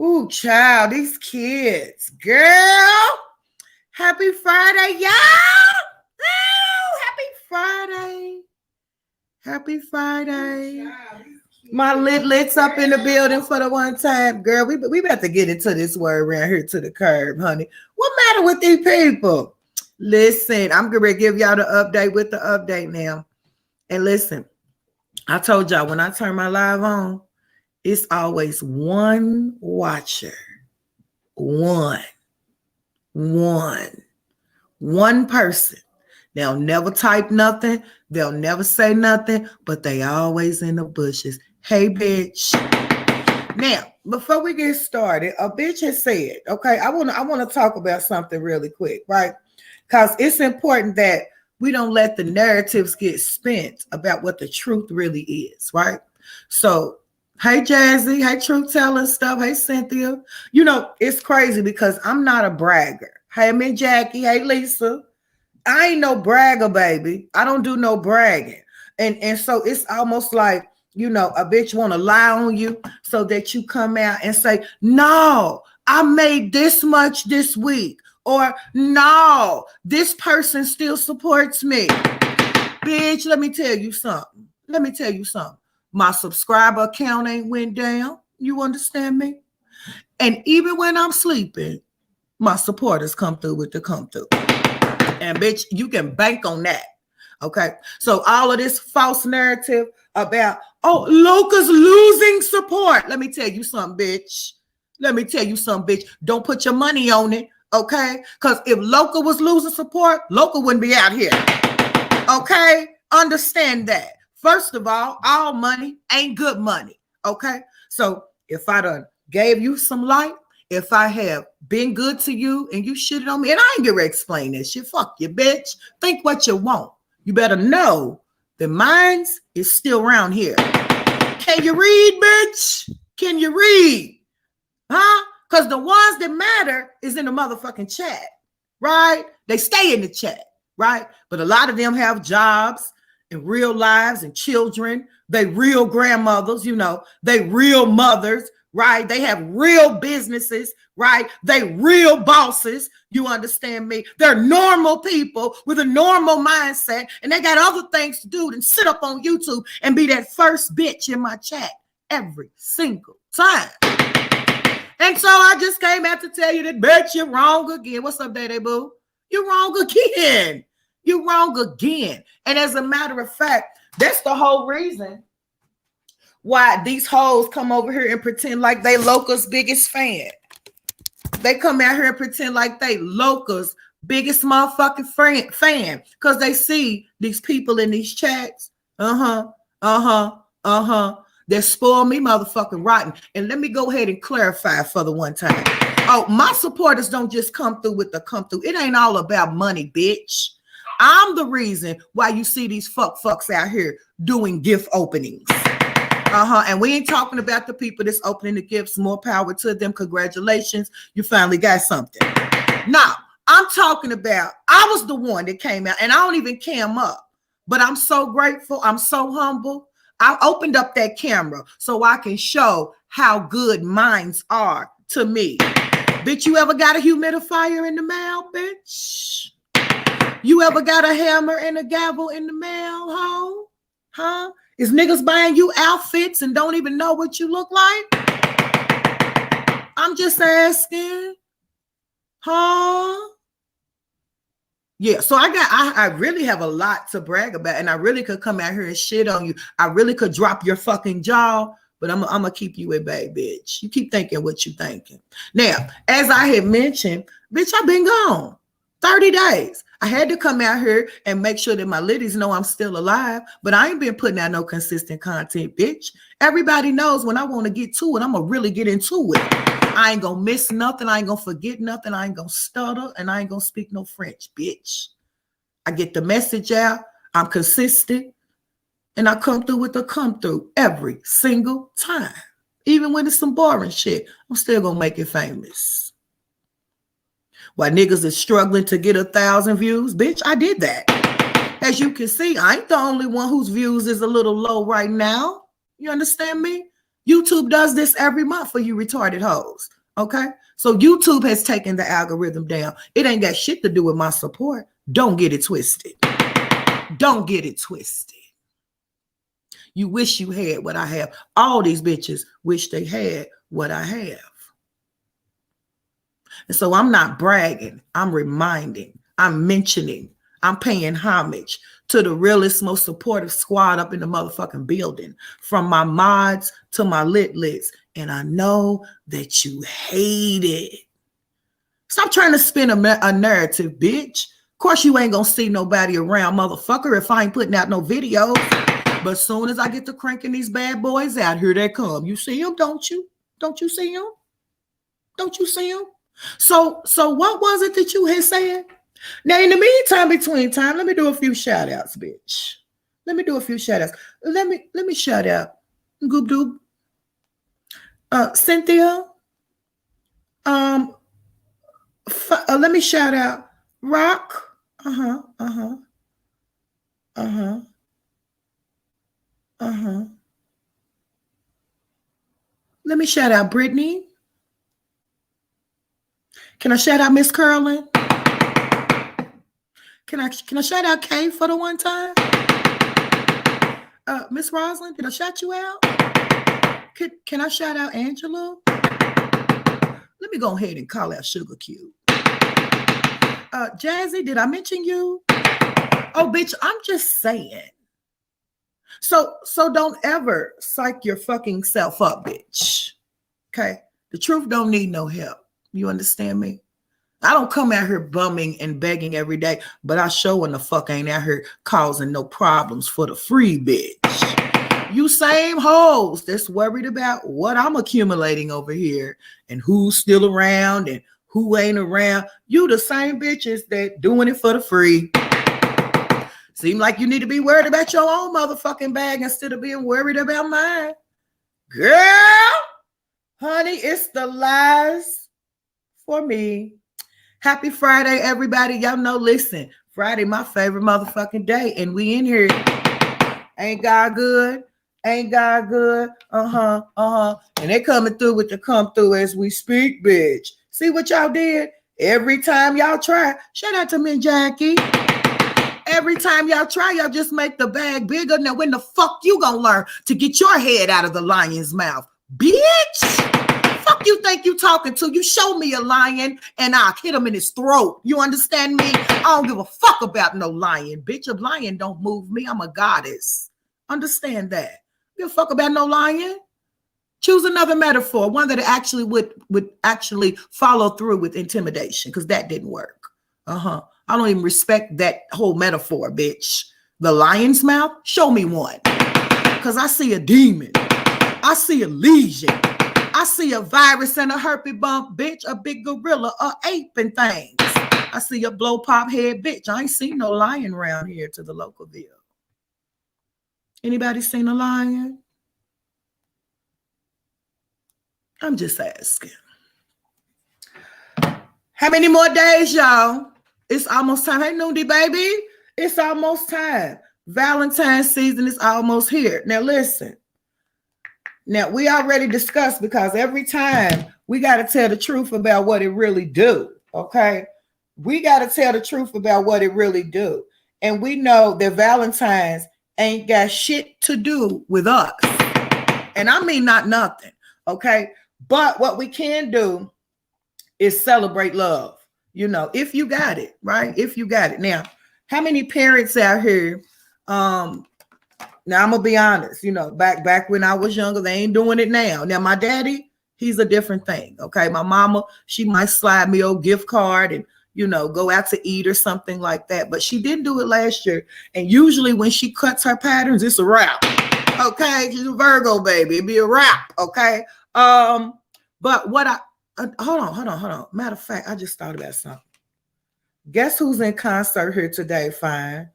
Ooh, child, these kids. Girl, happy Friday, y'all. Oh, happy Friday. Happy Friday. My lit's up in the building for the one time. Girl, we about to get into this word around here to the curb, honey. What matter with these people? Listen, I'm going to give y'all the update with the update now. And listen, I told y'all when I turn my live on, it's always one watcher. One person. They'll never type nothing. They'll never say nothing, but they always in the bushes. Hey, bitch. Now, before we get started, a bitch has said, okay, I want to talk about something really quick, right? Because it's important that we don't let the narratives get spent about what the truth really is, right? So, hey, Jazzy. Hey, truth telling stuff. Hey, Cynthia. You know, it's crazy because I'm not a bragger. Hey, me, Jackie. Hey, Lisa. I ain't no bragger, baby. I don't do no bragging. And so it's almost like, you know, a bitch want to lie on you so that you come out and say, no, I made this much this week. Or no, this person still supports me. Bitch, let me tell you something. My subscriber count ain't went down. You understand me? And even when I'm sleeping, my supporters come through with the come through. And bitch, you can bank on that. Okay. So all of this false narrative about, oh, Loca's losing support. Let me tell you something, bitch. Don't put your money on it. Okay. Because if Loca was losing support, Loca wouldn't be out here. Okay. Understand that. First of all money ain't good money. Okay. So if I done gave you some light, if I have been good to you and you shitted on me, and I ain't gonna explain that shit. Fuck you, bitch. Think what you want. You better know the minds is still around here. Can you read, bitch? Can you read? Huh? Because the ones that matter is in the motherfucking chat, right? They stay in the chat, right? But a lot of them have jobs and real lives and children. They real grandmothers, you know, they real mothers, right? They have real businesses, right? They real bosses. You understand me? They're normal people with a normal mindset, and they got other things to do than sit up on YouTube and be that first bitch in my chat every single time. And so I just came out to tell you that, bitch, you're wrong again. What's up, Day Boo? You're wrong again. You're wrong again. And as a matter of fact, that's the whole reason why these hoes come over here and pretend like they Loca's biggest fan. They come out here and pretend like they Loca's biggest motherfucking fan because they see these people in these chats. They spoil me motherfucking rotten. And let me go ahead and clarify for the one time. Oh, my supporters don't just come through with the come through. It ain't all about money, bitch. I'm the reason why you see these fucks out here doing gift openings. And we ain't talking about the people that's opening the gifts. More power to them. Congratulations. You finally got something. Now, I'm talking about, I was the one that came out, and I don't even cam up, but I'm so grateful. I'm so humble. I opened up that camera so I can show how good minds are to me. Bitch, you ever got a humidifier in the mail, bitch? You ever got a hammer and a gavel in the mail, ho? Huh? Is niggas buying you outfits and don't even know what you look like? I'm just asking. Huh? Yeah, so I really have a lot to brag about, and I really could come out here and shit on you. I really could drop your fucking jaw, but I'm gonna keep you at bay, bitch. You keep thinking what you thinking. Now, as I had mentioned, bitch, I've been gone 30 days. I had to come out here and make sure that my liddies know I'm still alive, but I ain't been putting out no consistent content, bitch. Everybody knows when I want to get to it, I'm going to really get into it. I ain't going to miss nothing. I ain't going to forget nothing. I ain't going to stutter, and I ain't going to speak no French, bitch. I get the message out. I'm consistent, and I come through with the come through every single time. Even when it's some boring shit, I'm still going to make it famous. While niggas is struggling to get 1,000 views, bitch, I did that. As you can see, I ain't the only one whose views is a little low right now. You understand me? YouTube does this every month for you retarded hoes. Okay? So YouTube has taken the algorithm down. It ain't got shit to do with my support. Don't get it twisted. Don't get it twisted. You wish you had what I have. All these bitches wish they had what I have. And so I'm not bragging. I'm reminding. I'm mentioning. I'm paying homage to the realest, most supportive squad up in the motherfucking building. From my mods to my lit. And I know that you hate it. Stop trying to spin a narrative, bitch. Of course you ain't gonna see nobody around, motherfucker, if I ain't putting out no videos. But soon as I get to cranking these bad boys out, here they come. You see them, don't you? Don't you see them? Don't you see them? So what was it that you had said? Now, in the meantime, between time, let me do a few shout outs, bitch. Let me do a few shout outs. Let me shout out Goob Doob. Cynthia. Let me shout out Rock. Let me shout out Brittany. Can I shout out Miss Curlin? Can I shout out Kay for the one time? Miss Roslyn, did I shout you out? Can I shout out Angela? Let me go ahead and call out Sugar Cube. Jazzy, did I mention you? Oh, bitch, I'm just saying. So don't ever psych your fucking self up, bitch. Okay? The truth don't need no help. You understand me? I don't come out here bumming and begging every day, but I sure when the fuck ain't out here causing no problems for the free bitch. You same hoes that's worried about what I'm accumulating over here and who's still around and who ain't around. You the same bitches that doing it for the free. Seem like you need to be worried about your own motherfucking bag instead of being worried about mine. Girl, honey, it's the lies for me. Happy Friday, everybody. Y'all know, listen, Friday, my favorite motherfucking day. And we in here. Ain't God good? Ain't God good? And they coming through with the come through as we speak, bitch. See what y'all did? Every time y'all try. Shout out to me and Jackie. Every time y'all try, y'all just make the bag bigger. Now, when the fuck you gonna learn to get your head out of the lion's mouth? Bitch! Fuck you think you talking to? You show me a lion and I'll hit him in his throat. You understand me? I don't give a fuck about no lion, bitch. A lion don't move me. I'm a goddess. Understand that. Give a fuck about no lion. Choose another metaphor, one that actually would actually follow through with intimidation, because that didn't work. I don't even respect that whole metaphor, bitch. The lion's mouth? Show me one. Because I see a demon. I see a lesion. I see a virus and a herpes bump, bitch, a big gorilla, a ape and things. I see a blow pop head, bitch. I ain't seen no lion around here to the local ville. Anybody seen a lion? I'm just asking. How many more days, y'all? It's almost time. Hey, Noondy, baby. It's almost time. Valentine's season is almost here. Now, listen. Now, we already discussed, because every time we got to tell the truth about what it really do, okay? We got to tell the truth about what it really do. And we know that Valentine's ain't got shit to do with us. And I mean not nothing, okay? But what we can do is celebrate love, you know, if you got it, right? If you got it. Now, how many parents out here, now, I'm going to be honest, you know, back when I was younger, they ain't doing it now. Now, my daddy, he's a different thing, okay? My mama, she might slide me a gift card and, you know, go out to eat or something like that. But she didn't do it last year. And usually when she cuts her patterns, it's a wrap, okay? She's a Virgo, baby. It'd be a wrap, okay? But what hold on. Matter of fact, I just thought about something. Guess who's in concert here today, fine?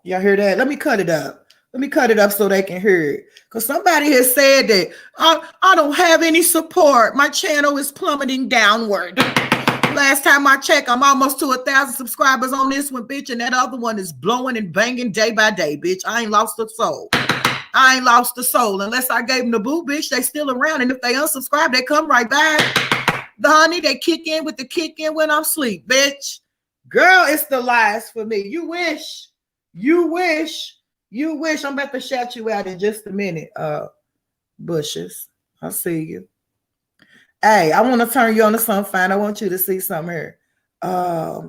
Y'all hear that? Let me cut it up. Let me cut it up so they can hear it. Because somebody has said that I don't have any support. My channel is plummeting downward. Last time I checked, I'm almost to 1,000 subscribers on this one, bitch, and that other one is blowing and banging day by day, bitch. I ain't lost a soul. I ain't lost a soul. Unless I gave them the boo, bitch, they still around, and if they unsubscribe, they come right back. The honey, they kick in with the kick in when I'm asleep, bitch. Girl, it's the lies for me. You wish. You wish. You wish. I'm about to shout you out in just a minute, Bushes. I see you. Hey, I want to turn you on to something fine. I want you to see something here. I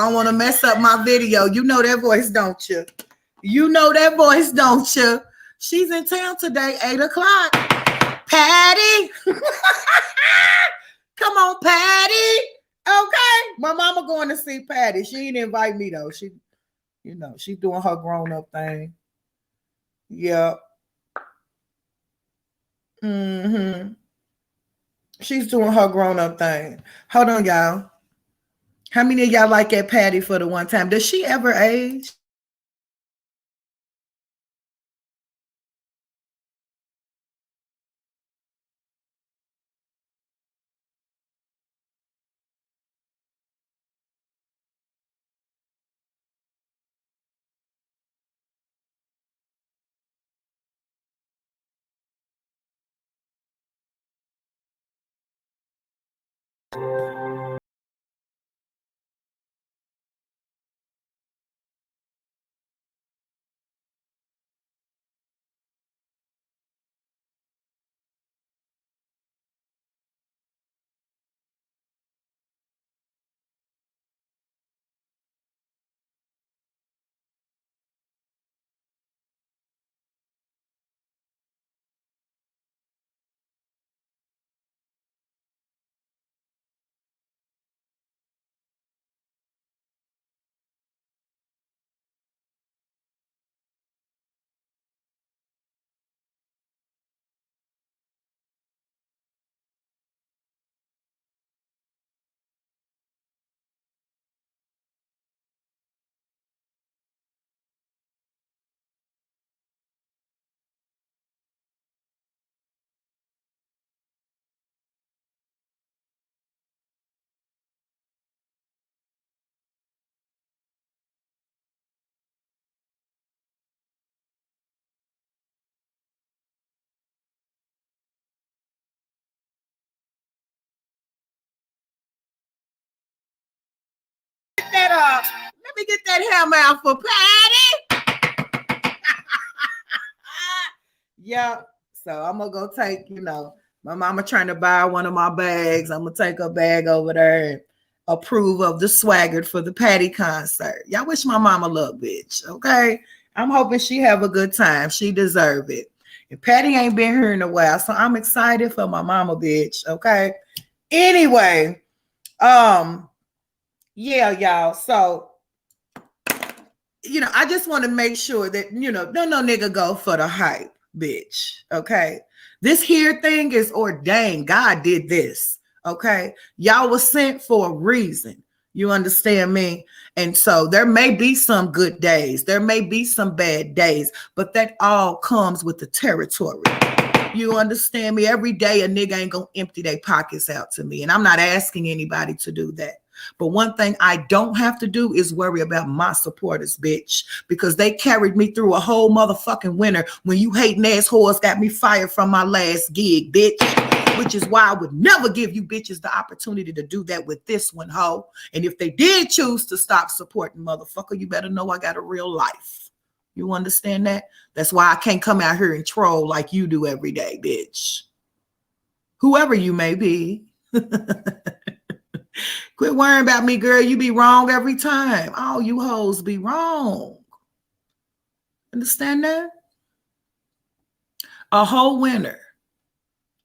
don't want to mess up my video. You know that voice, don't you? You know that voice, don't you? She's in town today, 8 o'clock. Patty. Come on, Patty. Okay. My mama going to see Patty. She didn't invite me though. She, you know, she's doing her grown-up thing. Yep. Mm-hmm. She's doing her grown-up thing. Hold on, y'all. How many of y'all like that Patty for the one time? Does she ever age? Let me get that hammer out for Patty. Yep. So I'm gonna go take, you know, my mama trying to buy one of my bags. I'm gonna take her bag over there and approve of the swagger for the Patty concert. Y'all wish my mama luck, bitch. Okay. I'm hoping she have a good time. She deserve it. And Patty ain't been here in a while, so I'm excited for my mama, bitch. Okay. Anyway, yeah, y'all. So, you know, I just want to make sure that, you know, no nigga go for the hype, bitch. Okay. This here thing is ordained. God did this. Okay. Y'all was sent for a reason. You understand me? And so there may be some good days. There may be some bad days, but that all comes with the territory. You understand me? Every day a nigga ain't gonna empty their pockets out to me. And I'm not asking anybody to do that. But one thing I don't have to do is worry about my supporters, bitch, because they carried me through a whole motherfucking winter when you hating ass whores got me fired from my last gig, bitch, which is why I would never give you bitches the opportunity to do that with this one, ho. And if they did choose to stop supporting, motherfucker, you better know I got a real life. You understand that? That's why I can't come out here and troll like you do every day, bitch. Whoever you may be. Quit worrying about me, girl. You be wrong every time. All you hoes be wrong. Understand that? A whole winter.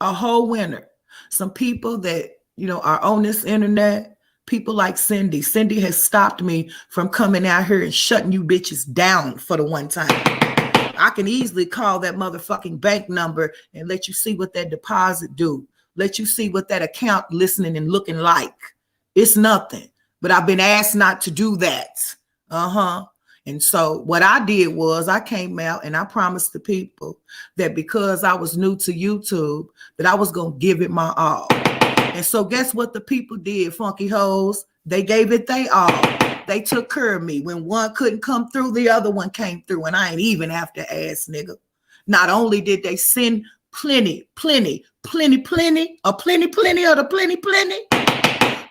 A whole winter. Some people that, you know, are on this internet, people like Cindy. Cindy has stopped me from coming out here and shutting you bitches down for the one time. I can easily call that motherfucking bank number and let you see what that deposit do. Let you see what that account listening and looking like. It's nothing. But I've been asked not to do that. And so what I did was I came out and I promised the people that because I was new to YouTube, that I was going to give it my all. And so guess what the people did, funky hoes? They gave it they all. They took care of me. When one couldn't come through, the other one came through. And I ain't even have to ask, nigga. Not only did they send plenty,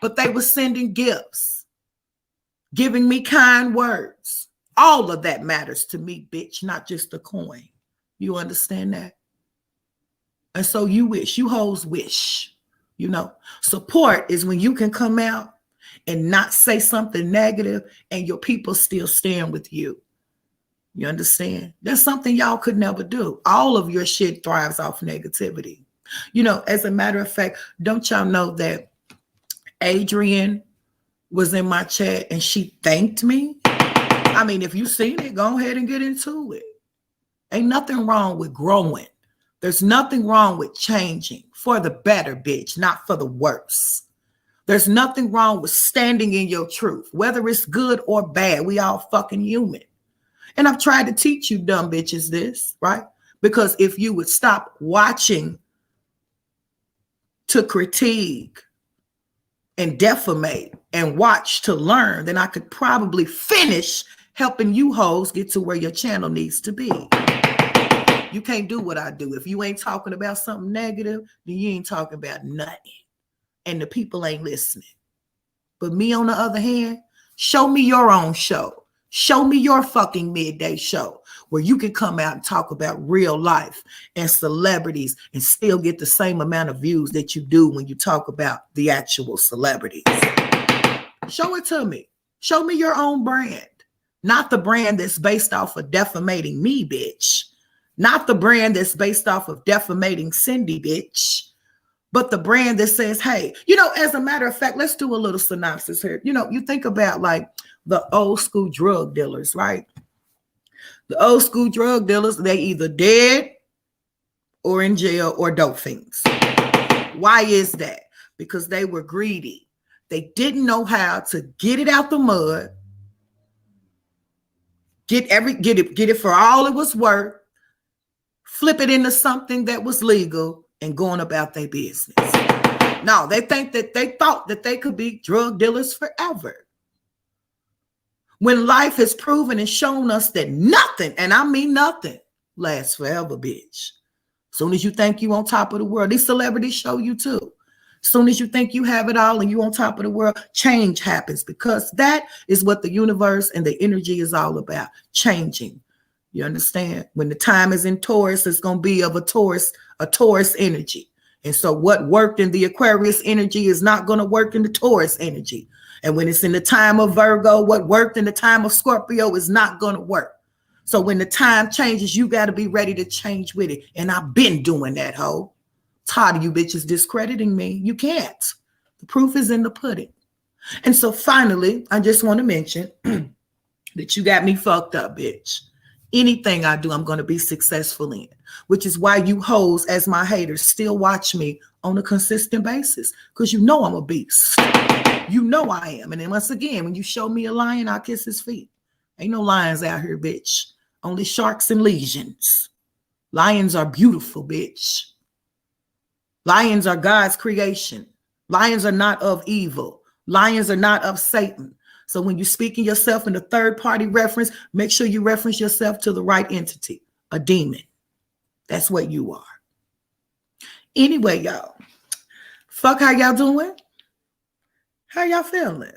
but they were sending gifts, giving me kind words. All of that matters to me, bitch, not just a coin. You understand that? And so you hoes wish, support is when you can come out and not say something negative and your people still stand with you. You understand? That's something y'all could never do. All of your shit thrives off negativity. As a matter of fact, don't y'all know that Adrian was in my chat and she thanked me? I mean, if you seen it, go ahead and get into it. Ain't nothing wrong with growing. There's nothing wrong with changing for the better, bitch, not for the worse. There's nothing wrong with standing in your truth, whether it's good or bad. We all fucking human. And I've tried to teach you dumb bitches this, right? Because if you would stop watching to critique and defamate and watch to learn, then I could probably finish helping you hoes get to where your channel needs to be. You can't do what I do. If you ain't talking about something negative, then you ain't talking about nothing. And the people ain't listening. But me, on the other hand, show me your own show. Show me your fucking midday show where you can come out and talk about real life and celebrities and still get the same amount of views that you do when you talk about the actual celebrities. Show it to me. Show me your own brand. Not the brand that's based off of defamating me, bitch. Not the brand that's based off of defamating Cindy, bitch. But the brand that says, hey, as a matter of fact, let's do a little synopsis here. You think about like the old school drug dealers, right? The old school drug dealers, they either dead or in jail or dope fiends. Why is that? Because they were greedy. They didn't know how to get it out the mud, get it for all it was worth, flip it into something that was legal, and going about their business. No, they thought that they could be drug dealers forever. When life has proven and shown us that nothing, and I mean nothing, lasts forever, bitch. Soon as you think you on top of the world, these celebrities show you too. Soon as you think you have it all and you on top of the world, change happens, because that is what the universe and the energy is all about, changing. You understand? When the time is in Taurus, it's going to be of a Taurus energy. And so what worked in the Aquarius energy is not going to work in the Taurus energy. And when it's in the time of Virgo, what worked in the time of Scorpio is not going to work. So when the time changes, you got to be ready to change with it. And I've been doing that, ho. Tired of you bitches discrediting me. You can't. The proof is in the pudding. And so finally, I just want to mention that you got me fucked up, bitch. Anything I do, I'm going to be successful in, which is why you hoes, as my haters, still watch me on a consistent basis, because I'm a beast. I am. And then once again, when you show me a lion, I'll kiss his feet. Ain't no lions out here, bitch. Only sharks and legions. Lions are beautiful, bitch. Lions are God's creation. Lions are not of evil. Lions are not of Satan. So when you're speaking yourself in a third-party reference, make sure you reference yourself to the right entity, a demon. That's what you are. Anyway, y'all, fuck how y'all doing? How y'all feeling?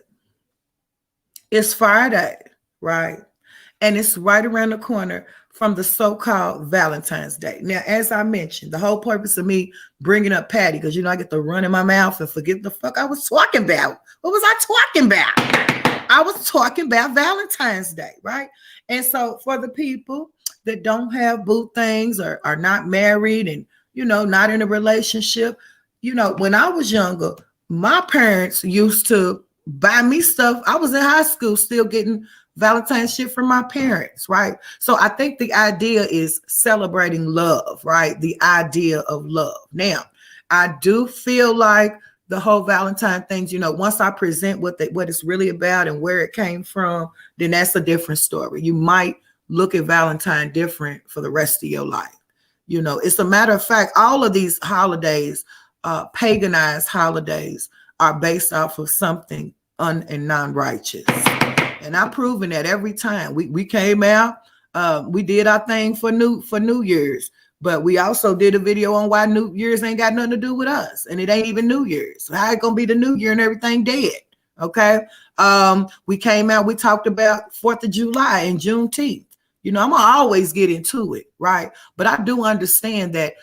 It's Friday, right? And it's right around the corner from the so-called Valentine's Day. Now, as I mentioned, the whole purpose of me bringing up Patty, because, I get to run in my mouth and forget the fuck I was talking about. What was I talking about? I was talking about Valentine's Day, right? And so for the people that don't have boo things or are not married and, not in a relationship, when I was younger, my parents used to buy me stuff. I was in high school still getting Valentine's shit from my parents, right? So I think the idea is celebrating love, right? The idea of love. Now, I do feel like the whole Valentine things, once I present what it's really about and where it came from, then that's a different story. You might look at Valentine different for the rest of your life. It's a matter of fact, all of these holidays, paganized holidays, are based off of something and non-righteous. And I've proven that every time we came out, we did our thing for New Year's, but we also did a video on why New Year's ain't got nothing to do with us, and it ain't even New Year's. So how it gonna be the New Year and everything dead? Okay. We came out, we talked about 4th of July and Juneteenth. I'm gonna always get into it, right? But I do understand that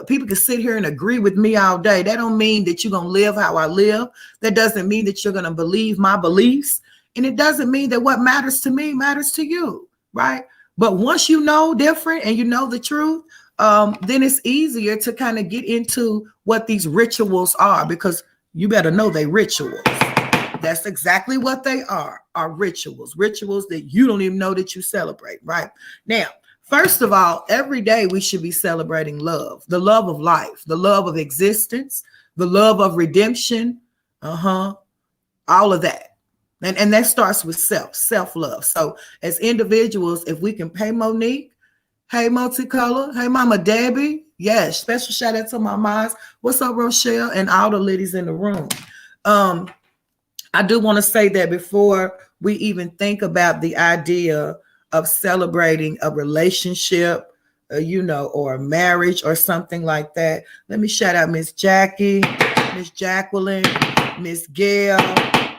people can sit here and agree with me all day. That don't mean that you're gonna live how I live. That doesn't mean that you're gonna believe my beliefs. And it doesn't mean that what matters to me matters to you, right? But once you know different and you know the truth, then it's easier to kind of get into what these rituals are, because you better know they rituals. That's exactly what they are rituals that you don't even know that you celebrate, right? Now, first of all, every day we should be celebrating love, the love of life, the love of existence, the love of redemption, all of that. And that starts with self-love. So as individuals, if we can pay Monique, hey Multicolor, hey Mama Debbie, yes, special shout out to my moms. What's up, Rochelle, and all the ladies in the room. I do want to say that before we even think about the idea of celebrating a relationship, or a marriage or something like that, let me shout out Miss Jackie, Miss Jacqueline, Miss Gail,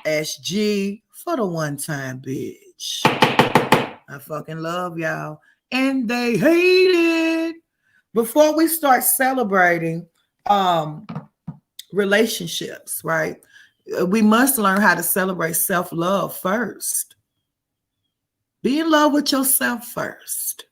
SG, for the one time, bitch. I fucking love y'all. And they hate it. Before we start celebrating relationships, right? We must learn how to celebrate self-love first. Be in love with yourself first.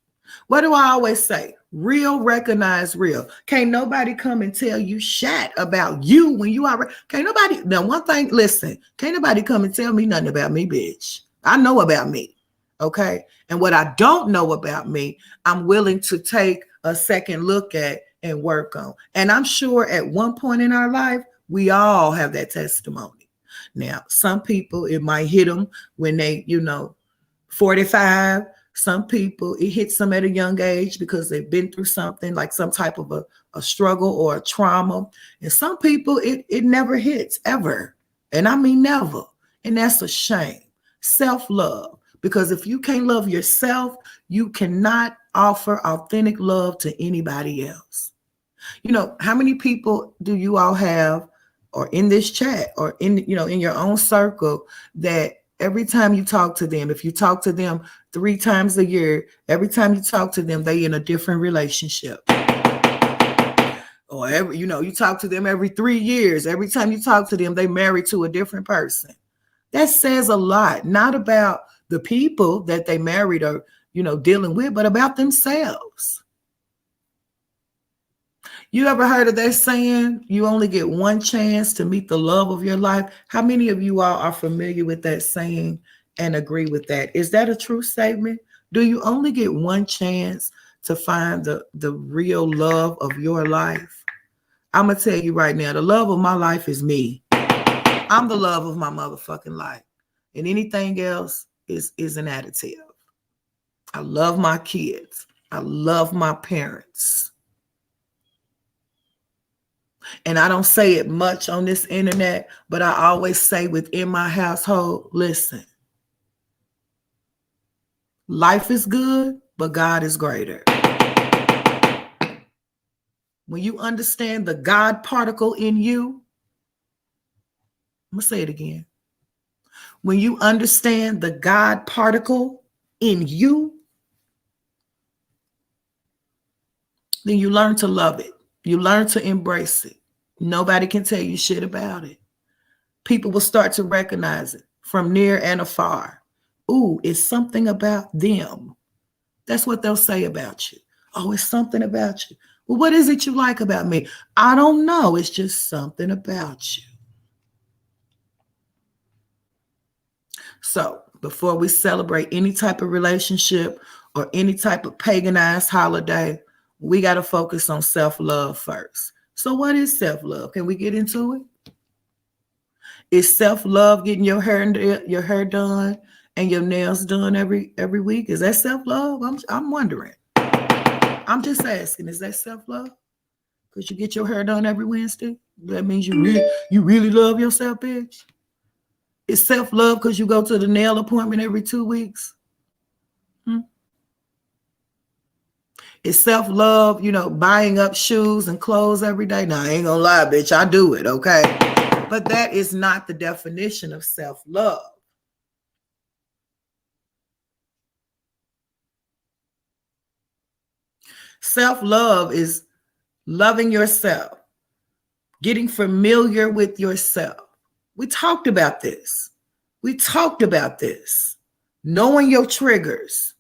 What do I always say? Real recognize real. Can't nobody come and tell you shit about you when you are. Can't nobody. Now, one thing, listen, can't nobody come and tell me nothing about me, bitch. I know about me. Okay. And what I don't know about me, I'm willing to take a second look at and work on. And I'm sure at one point in our life, we all have that testimony. Now, some people, it might hit them when they, 45. Some people, it hits them at a young age because they've been through something like some type of a struggle or a trauma. And some people, it never hits ever. And I mean never. And that's a shame. Self-love. Because if you can't love yourself, you cannot offer authentic love to anybody else. How many people do you all have, or in this chat, or in your own circle, that every time you talk to them, if you talk to them 3 times a year, every time you talk to them, they in a different relationship? Or you talk to them every 3 years. Every time you talk to them, they married to a different person. That says a lot, not about the people that they married or, dealing with, but about themselves. You ever heard of that saying, you only get one chance to meet the love of your life? How many of you all are familiar with that saying and agree with that? Is that a true statement? Do you only get one chance to find the real love of your life? I'm going to tell you right now, the love of my life is me. I'm the love of my motherfucking life. And anything else is an additive. I love my kids. I love my parents. And I don't say it much on this internet, but I always say within my household, listen, life is good, but God is greater. When you understand the God particle in you, I'm going to say it again. When you understand the God particle in you, then you learn to love it. You learn to embrace it. Nobody can tell you shit about it. People will start to recognize it from near and afar. Ooh, it's something about them. That's what they'll say about you. Oh, it's something about you. Well, what is it you like about me? I don't know. It's just something about you. So before we celebrate any type of relationship or any type of paganized holiday, we got to focus on self-love first. So what is self-love? Can we get into it? Is self-love getting your hair done and your nails done every week? Is that self-love? I'm wondering. I'm just asking, is that self-love? Because you get your hair done every Wednesday? That means you really love yourself, bitch. It's self-love because you go to the nail appointment every 2 weeks. It's self-love, buying up shoes and clothes every day. Now, I ain't gonna lie, bitch, I do it, okay? But that is not the definition of self-love. Self-love is loving yourself, getting familiar with yourself. We talked about this. Knowing your triggers,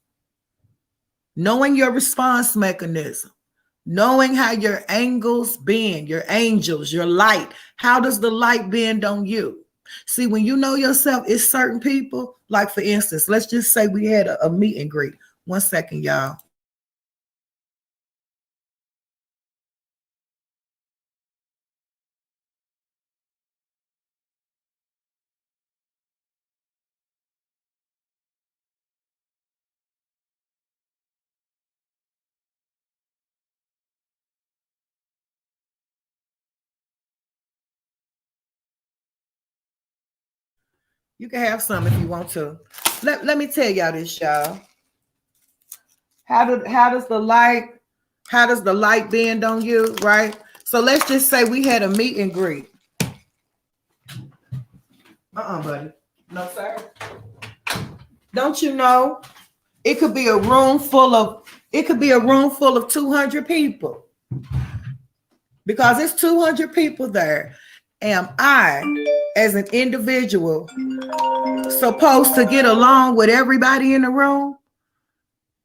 knowing your response mechanism, knowing how your angles bend, your angels, your light. How does the light bend on you? See, when you know yourself, it's certain people, like for instance, let's just say we had a meet and greet. 1 second, y'all. You can have some if you want to. Let me tell y'all this, y'all. How does the light bend on you, right? So let's just say we had a meet and greet. Buddy. No, sir. Don't you know? It could be a room full of 200 people. Because it's 200 people there. Am I, as an individual, supposed to get along with everybody in the room?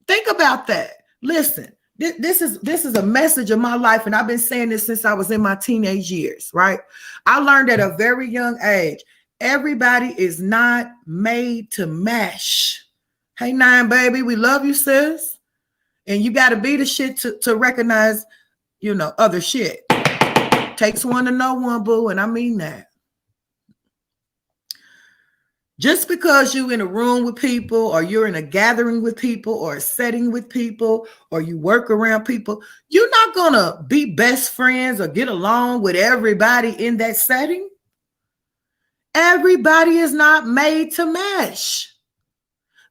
Think about that. Listen, this is a message of my life, and I've been saying this since I was in my teenage years, right? I learned at a very young age, everybody is not made to mesh. Hey, Nine, baby, we love you, sis. And you got to be the shit to recognize, other shit. Takes one to know one, boo, and I mean that. Just because you're in a room with people, or you're in a gathering with people, or a setting with people, or you work around people, you're not going to be best friends or get along with everybody in that setting. Everybody is not made to mesh.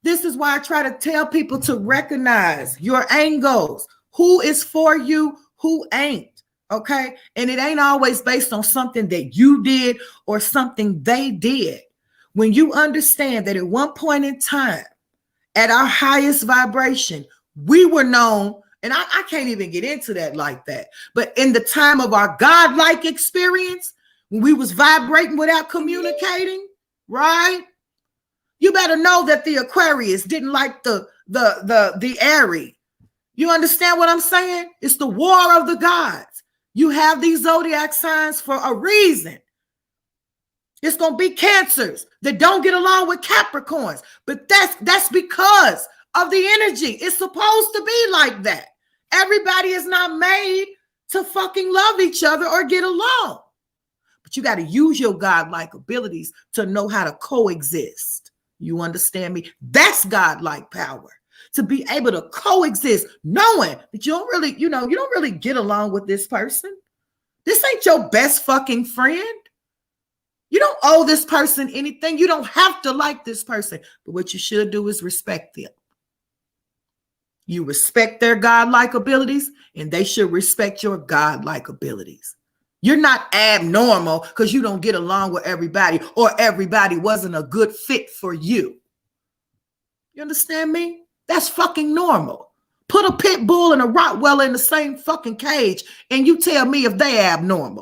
This is why I try to tell people to recognize your angles. Who is for you, who ain't. Okay. And it ain't always based on something that you did or something they did. When you understand that at one point in time, at our highest vibration, we were known, and I can't even get into that like that. But in the time of our godlike experience, when we was vibrating without communicating, right? You better know that the Aquarius didn't like the Aries. You understand what I'm saying? It's the war of the gods. You have these zodiac signs for a reason. It's going to be Cancers that don't get along with Capricorns. But that's because of the energy. It's supposed to be like that. Everybody is not made to fucking love each other or get along. But you got to use your godlike abilities to know how to coexist. You understand me? That's godlike power. To be able to coexist, knowing that you don't really get along with this person. This ain't your best fucking friend. You don't owe this person anything. You don't have to like this person. But what you should do is respect them. You respect their godlike abilities, and they should respect your godlike abilities. You're not abnormal because you don't get along with everybody, or everybody wasn't a good fit for you. You understand me? That's fucking normal. Put a pit bull and a Rottweiler in the same fucking cage, and you tell me if they abnormal.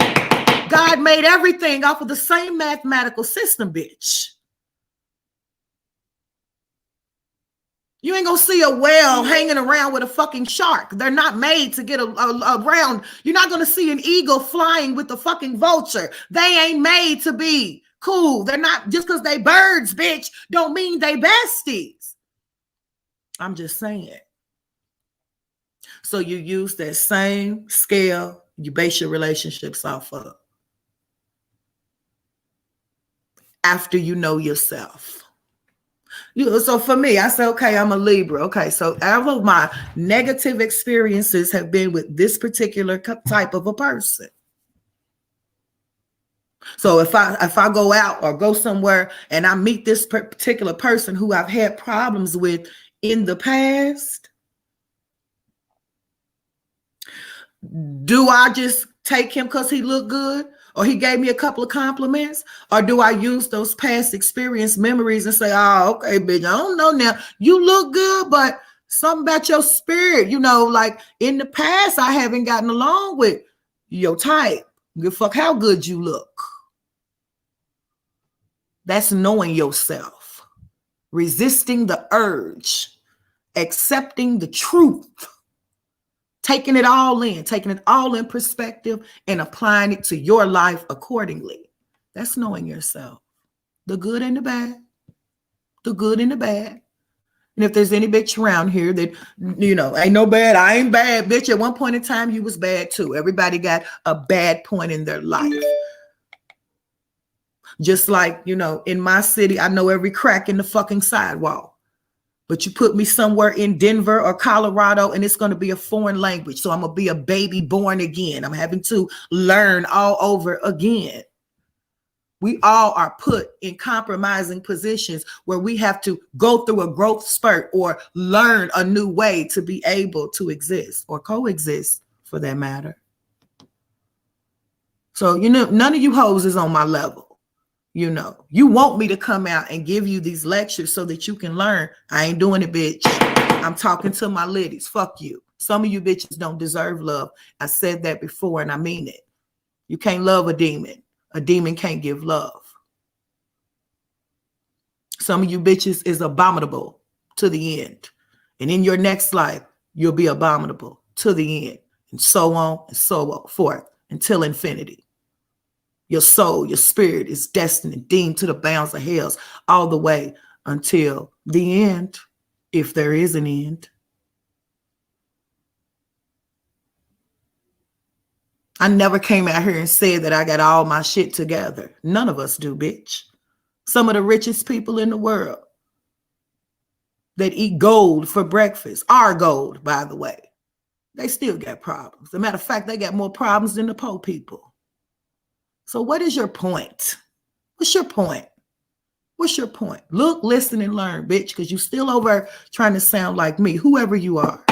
God made everything off of the same mathematical system, bitch. You ain't gonna see a whale hanging around with a fucking shark. They're not made to get around. You're not gonna see an eagle flying with a fucking vulture. They ain't made to be Cool. They're not, just because they birds, bitch, don't mean they besties. I'm just saying. So you use that same scale you base your relationships off of. After you know yourself. So for me, I say, okay, I'm a Libra. Okay, so all of my negative experiences have been with this particular type of a person. So if I go out or go somewhere and I meet this particular person who I've had problems with in the past, do I just take him because he looked good or he gave me a couple of compliments? Or do I use those past experience memories and say, oh, okay, bitch, I don't know now. You look good, but something about your spirit, like in the past, I haven't gotten along with your type. Good fuck how good you look. That's knowing yourself, resisting the urge, accepting the truth, taking it all in perspective and applying it to your life accordingly. That's knowing yourself, the good and the bad, the good and the bad. And if there's any bitch around here that, ain't no bad, I ain't bad, bitch. At one point in time, you was bad too. Everybody got a bad point in their life. Just like, in my city, I know every crack in the fucking sidewalk. But you put me somewhere in Denver or Colorado and it's going to be a foreign language. So I'm going to be a baby born again. I'm having to learn all over again. We all are put in compromising positions where we have to go through a growth spurt or learn a new way to be able to exist or coexist for that matter. So, none of you hoes is on my level. You want me to come out and give you these lectures so that you can learn. I ain't doing it, bitch. I'm talking to my ladies. Fuck you. Some of you bitches don't deserve love. I said that before and I mean it. You can't love a demon. A demon can't give love. Some of you bitches is abominable to the end. And in your next life, you'll be abominable to the end. And so on and so forth until infinity. Your soul, your spirit is destined and deemed to the bounds of hell all the way until the end, if there is an end. I never came out here and said that I got all my shit together. None of us do, bitch. Some of the richest people in the world that eat gold for breakfast are gold, by the way. They still got problems. As a matter of fact, they got more problems than the poor people. So what is your point? What's your point? What's your point? Look, listen, and learn, bitch, because you still over trying to sound like me, whoever you are.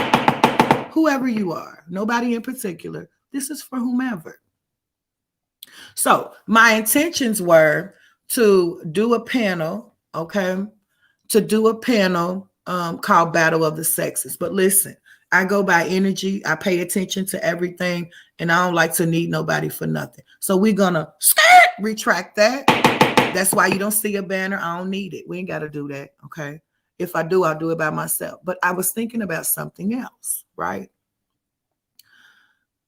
Whoever you are. Nobody in particular. This is for whomever. So my intentions were to do a panel, okay? To do a panel called Battle of the Sexes. But listen, I go by energy. I pay attention to everything. And I don't like to need nobody for nothing. So we're going to retract that. That's why you don't see a banner. I don't need it. We ain't got to do that, okay? If I do, I'll do it by myself. But I was thinking about something else, right?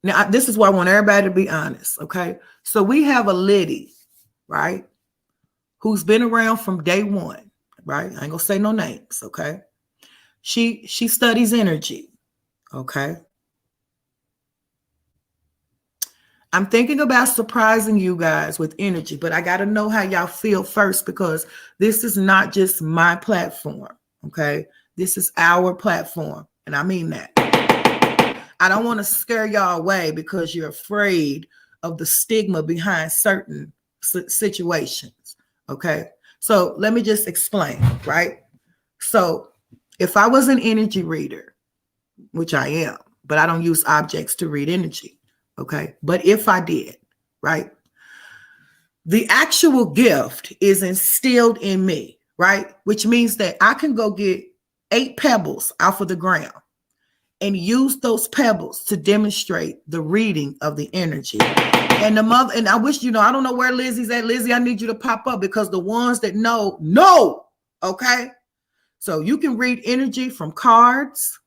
Now, this is why I want everybody to be honest, okay? So we have a lady, right, who's been around from day one, right? I ain't going to say no names, okay? She studies energy, okay? I'm thinking about surprising you guys with energy, but I got to know how y'all feel first because this is not just my platform, okay? This is our platform, and I mean that. I don't want to scare y'all away because you're afraid of the stigma behind certain situations, okay? So let me just explain, right? So if I was an energy reader, which I am, but I don't use objects to read energy, okay? But if I did, right? The actual gift is instilled in me, right? Which means that I can go get 8 pebbles off of the ground and use those pebbles to demonstrate the reading of the energy. And I wish, I don't know where Lizzie's at. Lizzie, I need you to pop up because the ones that know, okay? So you can read energy from cards.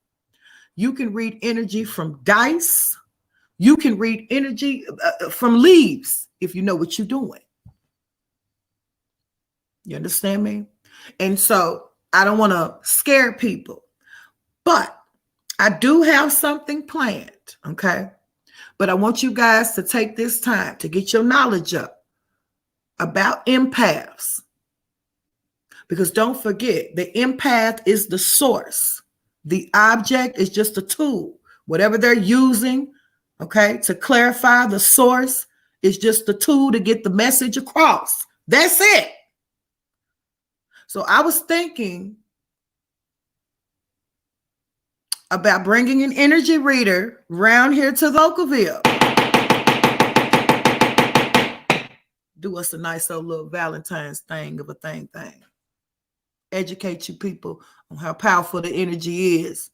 You can read energy from dice. You can read energy from leaves if you know what you're doing. You understand me? And so I don't want to scare people, but I do have something planned, okay? But I want you guys to take this time to get your knowledge up about empaths. Because don't forget, the empath is the source. The object is just a tool. Whatever they're using, okay, to clarify the source is just the tool to get the message across. That's it. So I was thinking about bringing an energy reader around here to Locaville. Do us a nice old little Valentine's thing of a thing. Educate you people on how powerful the energy is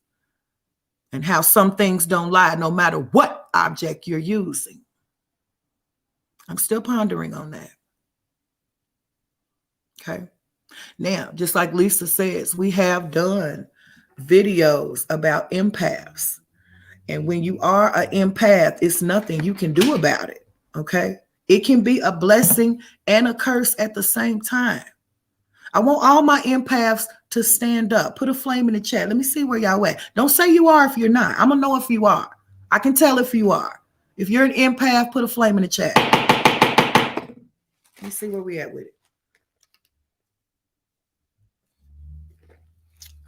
and how some things don't lie no matter what object you're using. I'm still pondering on that. Okay. Now, just like Lisa says, we have done videos about empaths. And when you are an empath, it's nothing you can do about it. Okay. It can be a blessing and a curse at the same time. I want all my empaths to stand up. Put a flame in the chat. Let me see where y'all at. Don't say you are if you're not. I'm going to know if you are. I can tell if you are. If you're an empath, put a flame in the chat. Let me see where we at with it.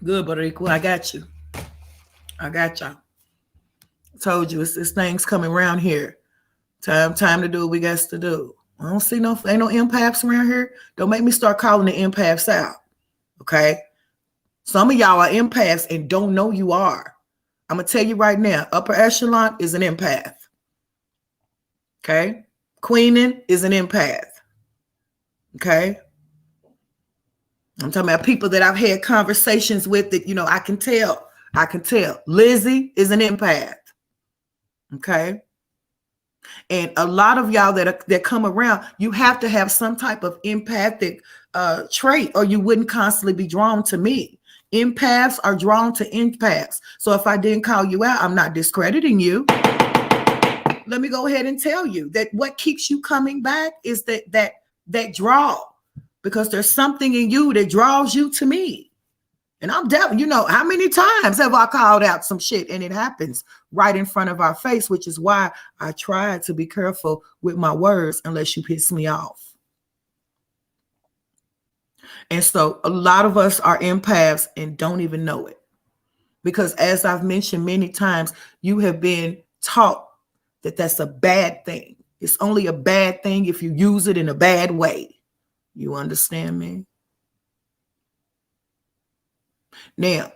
Good, Barico. I got you. I got y'all. Told you, it's this thing's coming around here. Time to do what we got to do. I don't see ain't no empaths around here. Don't make me start calling the empaths out. Okay? Some of y'all are empaths and don't know you are. I'm going to tell you right now, upper echelon is an empath. Okay? Queening is an empath. Okay? I'm talking about people that I've had conversations with that, you know, I can tell. Lizzie is an empath. Okay? And a lot of y'all that come around, you have to have some type of empathic trait or you wouldn't constantly be drawn to me. Empaths are drawn to empaths. So if I didn't call you out, I'm not discrediting you. Let me go ahead and tell you that what keeps you coming back is that draw, because there's something in you that draws you to me. And I'm definitely, you know, how many times have I called out some shit and it happens right in front of our face, which is why I try to be careful with my words unless you piss me off. And so a lot of us are empaths and don't even know it. Because as I've mentioned many times, you have been taught that that's a bad thing. It's only a bad thing if you use it in a bad way. You understand me? Now,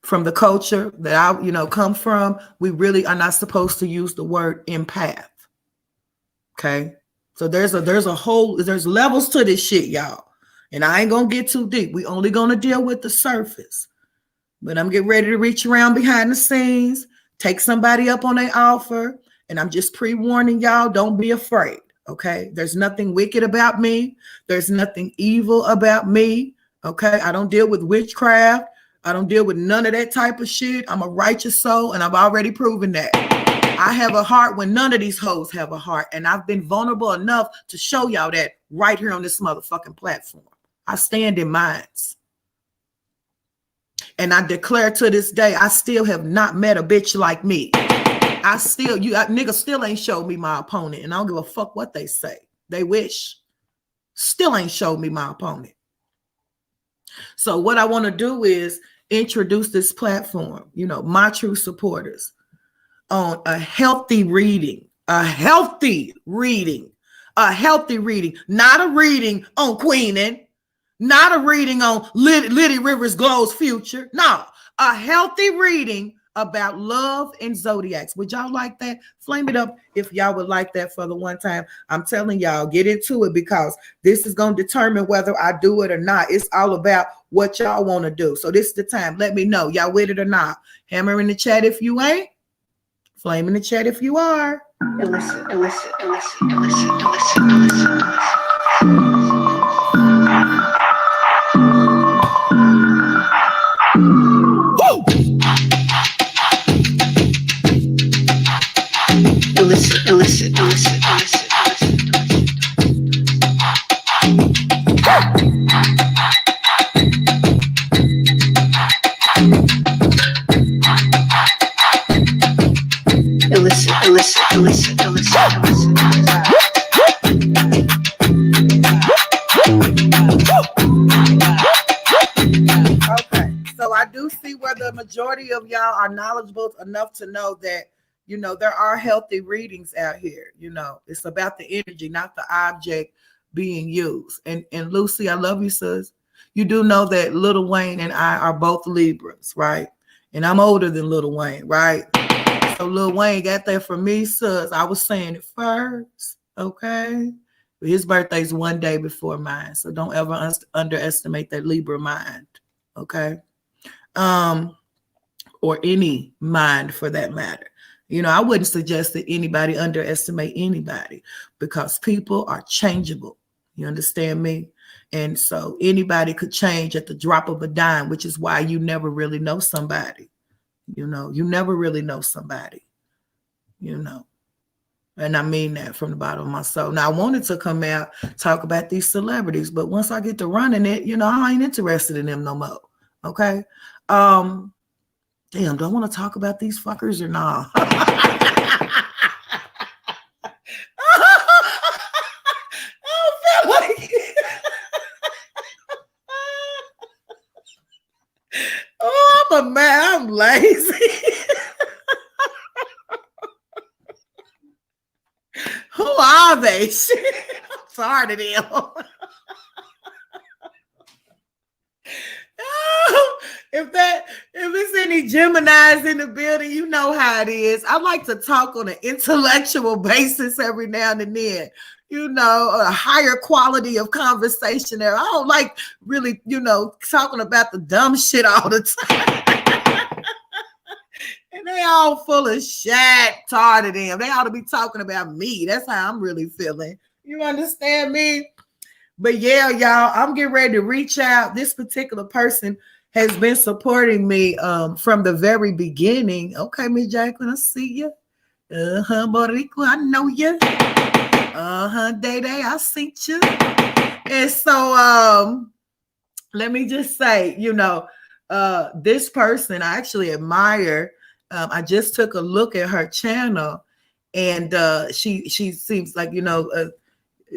from the culture that I, come from, we really are not supposed to use the word empath. Okay. So there's levels to this shit, y'all. And I ain't going to get too deep. We only going to deal with the surface. But I'm getting ready to reach around behind the scenes, take somebody up on their offer. And I'm just pre-warning y'all, don't be afraid. Okay. There's nothing wicked about me. There's nothing evil about me. Okay. I don't deal with witchcraft. I don't deal with none of that type of shit. I'm a righteous soul, and I've already proven that. I have a heart when none of these hoes have a heart, and I've been vulnerable enough to show y'all that right here on this motherfucking platform. I stand in minds. And I declare to this day, I still have not met a bitch like me. Niggas still ain't showed me my opponent, and I don't give a fuck what they say. They wish. Still ain't showed me my opponent. So what I want to do is introduce this platform, my true supporters, on a healthy reading, not a reading on Queening, not a reading on Liddy Rivers Glow's future. No, a healthy reading about love and zodiacs. Would y'all like that? Flame it up if y'all would like that for the one time. I'm telling y'all, get into it, because this is going to determine whether I do it or not. It's all about what y'all want to do. So this is the time. Let me know. Y'all with it or not? Hammer in the chat if you ain't. Flame in the chat if you are. Listen. Listen. Okay, so I do see where the majority of y'all are knowledgeable enough to know that, there are healthy readings out here. It's about the energy, not the object being used. And Lucy, I love you, sis. You do know that Little Wayne and I are both Libras, right? And I'm older than Little Wayne, right? So Lil Wayne got that from me, sis. I was saying it first, okay? But his birthday's one day before mine, so don't ever underestimate that Libra mind, okay? Or any mind for that matter. I wouldn't suggest that anybody underestimate anybody, because people are changeable. You understand me? And so anybody could change at the drop of a dime, which is why you never really know somebody. You never really know somebody, and I mean that from the bottom of my soul. Now, I wanted to come out, talk about these celebrities, but once I get to running it, I ain't interested in them no more. Okay. Damn, do I want to talk about these fuckers or not? Oh, I'm a man. I'm lazy. Who are they? I'm sorry to them. If it's any Geminis in the building, you know how it is. I like to talk on an intellectual basis every now and then. A higher quality of conversation there. I don't like really, talking about the dumb shit all the time. And they all full of shit, tired of them. They ought to be talking about me. That's how I'm really feeling. You understand me? But yeah, y'all, I'm getting ready to reach out. This particular person has been supporting me from the very beginning. Okay, Miss Jacqueline, I see you. Borico, I know you. Day Day, I see you. And so let me just say, this person I actually admire. I just took a look at her channel, and she seems like,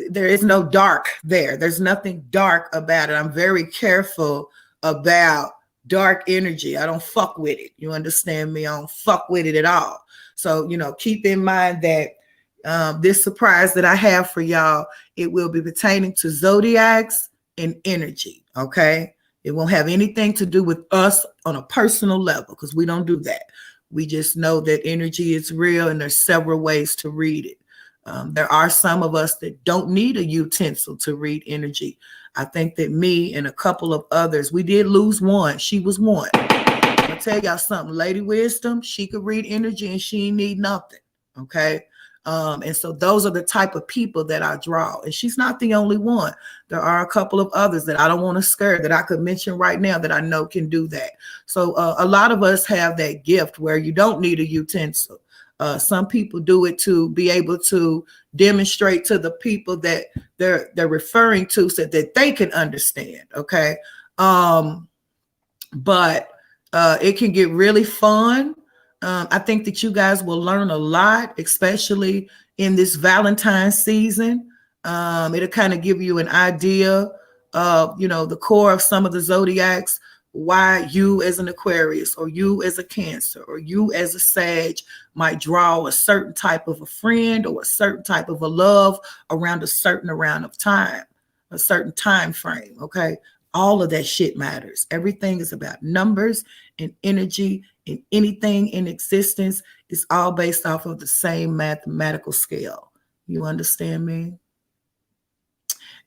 there is no dark there. There's nothing dark about it. I'm very careful about dark energy. I don't fuck with it. You understand me? I don't fuck with it at all. So, keep in mind that this surprise that I have for y'all, it will be pertaining to zodiacs and energy, okay? It won't have anything to do with us on a personal level, because we don't do that. We just know that energy is real, and there's several ways to read it. There are some of us that don't need a utensil to read energy. I think that me and a couple of others, we did lose one. She was one. I'll tell y'all something. Lady Wisdom, she could read energy and she ain't need nothing, okay? And so those are the type of people that I draw. And she's not the only one. There are a couple of others that I don't want to scare, that I could mention right now that I know can do that. So a lot of us have that gift where you don't need a utensil. Some people do it to be able to demonstrate to the people that they're referring to, so that they can understand. Okay. But it can get really fun. I think that you guys will learn a lot, especially in this Valentine's season. It'll kind of give you an idea of, the core of some of the zodiacs, why you as an Aquarius, or you as a Cancer, or you as a Sag might draw a certain type of a friend or a certain type of a love around a certain amount of time, a certain time frame. Okay. All of that shit matters. Everything is about numbers and energy, and anything in existence is all based off of the same mathematical scale. You understand me?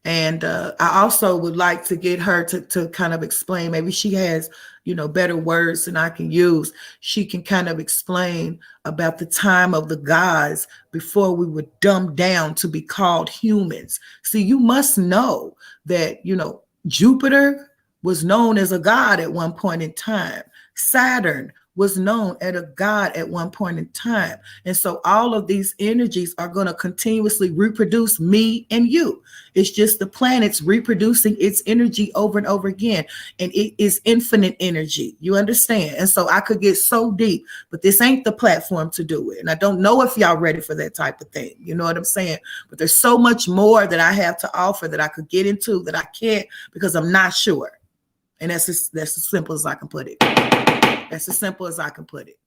And I also would like to get her to kind of explain, maybe she has, better words than I can use. She can kind of explain about the time of the gods before we were dumbed down to be called humans. See, you must know that, Jupiter was known as a god at one point in time. Saturn was known as a god at one point in time. And so all of these energies are going to continuously reproduce me and you. It's just the planet's reproducing its energy over and over again. And it is infinite energy. You understand? And so I could get so deep, but this ain't the platform to do it. And I don't know if y'all ready for that type of thing. You know what I'm saying? But there's so much more that I have to offer that I could get into that I can't because I'm not sure. And that's as simple as I can put it. That's as simple as I can put it.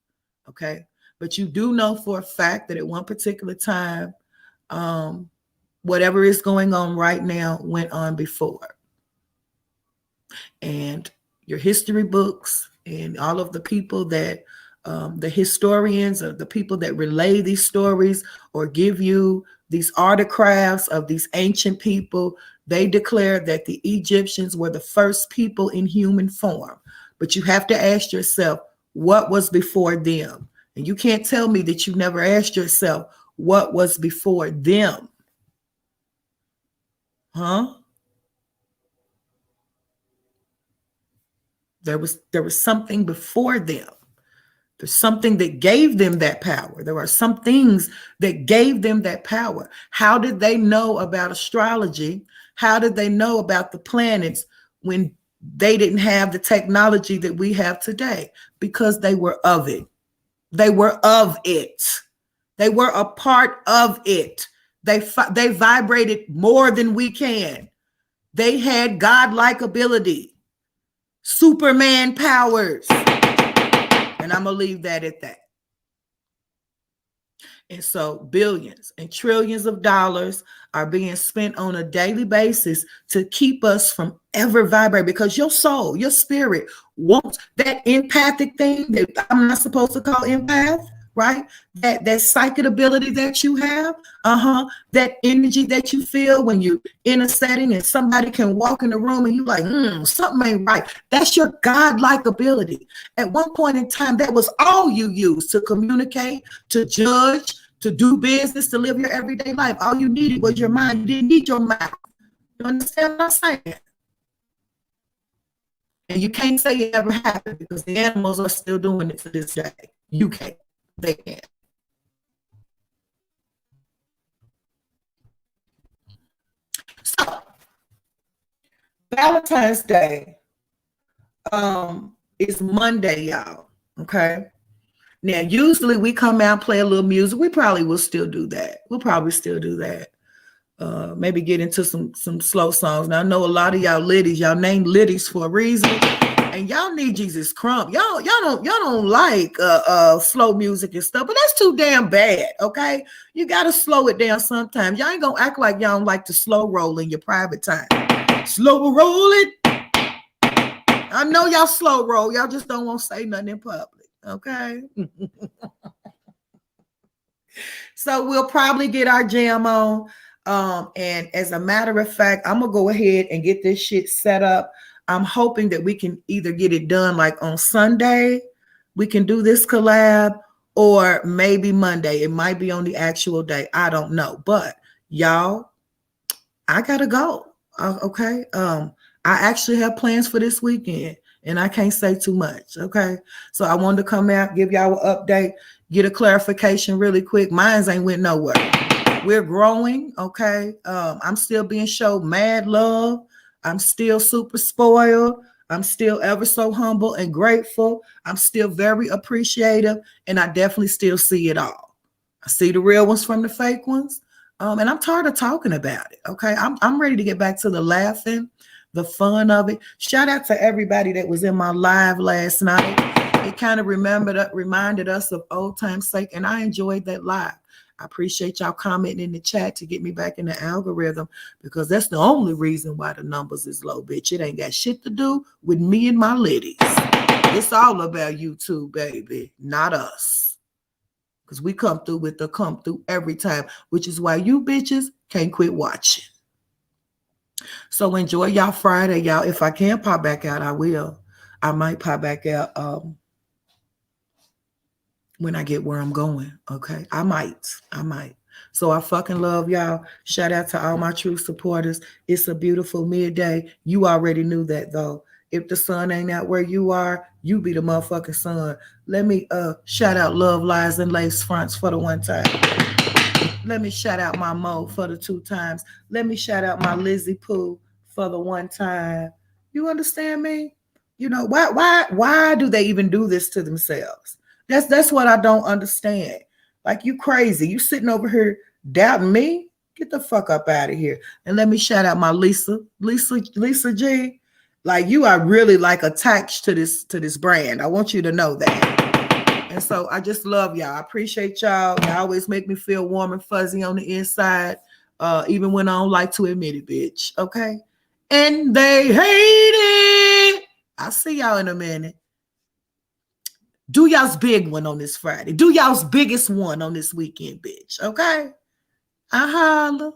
Okay. But you do know for a fact that at one particular time, whatever is going on right now went on before. And your history books and all of the people that, the historians or the people that relay these stories or give you these artifacts of these ancient people, they declare that the Egyptians were the first people in human form. But you have to ask yourself, what was before them? And you can't tell me that you never asked yourself, what was before them? Huh? There was something before them. There's something that gave them that power. There are some things that gave them that power. How did they know about astrology? How did they know about the planets when they didn't have the technology that we have today? Because they were of it. They were of it. They were a part of it. They vibrated more than we can. They had godlike ability, Superman powers. And I'm going to leave that at that. And so billions and trillions of dollars are being spent on a daily basis to keep us from ever vibrating, because your soul, your spirit wants that empathic thing that I'm not supposed to call empath, right? That psychic ability that you have, that energy that you feel when you're in a setting and somebody can walk in the room and you're like, something ain't right. That's your godlike ability. At one point in time, that was all you used to communicate, to judge, to do business, to live your everyday life. All you needed was your mind. You didn't need your mouth. You understand what I'm saying? And you can't say it ever happened because the animals are still doing it to this day. You can't. They can't. So Valentine's Day is Monday, y'all. Okay. Now, usually we come out, play a little music. We probably will still do that. We'll probably still do that. Maybe get into some slow songs. Now, I know a lot of y'all ladies, y'all named ladies for a reason. And y'all need Jesus crump. Y'all don't like slow music and stuff, but that's too damn bad. Okay, you gotta slow it down sometimes. Y'all ain't gonna act like y'all don't like to slow roll in your private time. Slow roll it. I know y'all slow roll. Y'all just don't want to say nothing in public. Okay. So we'll probably get our jam on. And as a matter of fact, I'm gonna go ahead and get this shit set up. I'm hoping that we can either get it done like on Sunday, we can do this collab, or maybe Monday. It might be on the actual day. I don't know. But y'all, I gotta go. Okay. I actually have plans for this weekend and I can't say too much. Okay. So I wanted to come out, give y'all an update, get a clarification really quick. Mines ain't went nowhere. We're growing. Okay. I'm still being showed mad love. I'm still super spoiled. I'm still ever so humble and grateful. I'm still very appreciative, and I definitely still see it all. I see the real ones from the fake ones, and I'm tired of talking about it. Okay, I'm ready to get back to the laughing, the fun of it. Shout out to everybody that was in my live last night. It kind of reminded us of old time's sake, and I enjoyed that live. I appreciate y'all commenting in the chat to get me back in the algorithm, because that's the only reason why the numbers is low, bitch. It ain't got shit to do with me and my ladies. It's all about YouTube, baby, not us. Because we come through with the come through every time, which is why you bitches can't quit watching. So enjoy y'all Friday, y'all. If I can pop back out, I will. I might pop back out when I get where I'm going. Okay. I might. So I fucking love y'all. Shout out to all my true supporters. It's a beautiful midday. You already knew that though. If the sun ain't out where you are, You be the motherfucking son. Let me shout out Love Lies and Lace Fronts for the one time. Let me shout out my Mo for the 2 times. Let me shout out my Lizzie Pooh for the 1 time. You understand me? You know, why do they even do this to themselves? That's what I don't understand. Like, you crazy. You sitting over here doubting me? Get the fuck up out of here. And let me shout out my Lisa G. Like, you are really like attached to this brand. I want you to know that. And so I just love y'all. I appreciate y'all. Y'all always make me feel warm and fuzzy on the inside, even when I don't like to admit it, bitch. Okay? And they hate it. I'll see y'all in a minute. Do y'all's big one on this Friday. Do y'all's biggest one on this weekend, bitch. Okay? I holla.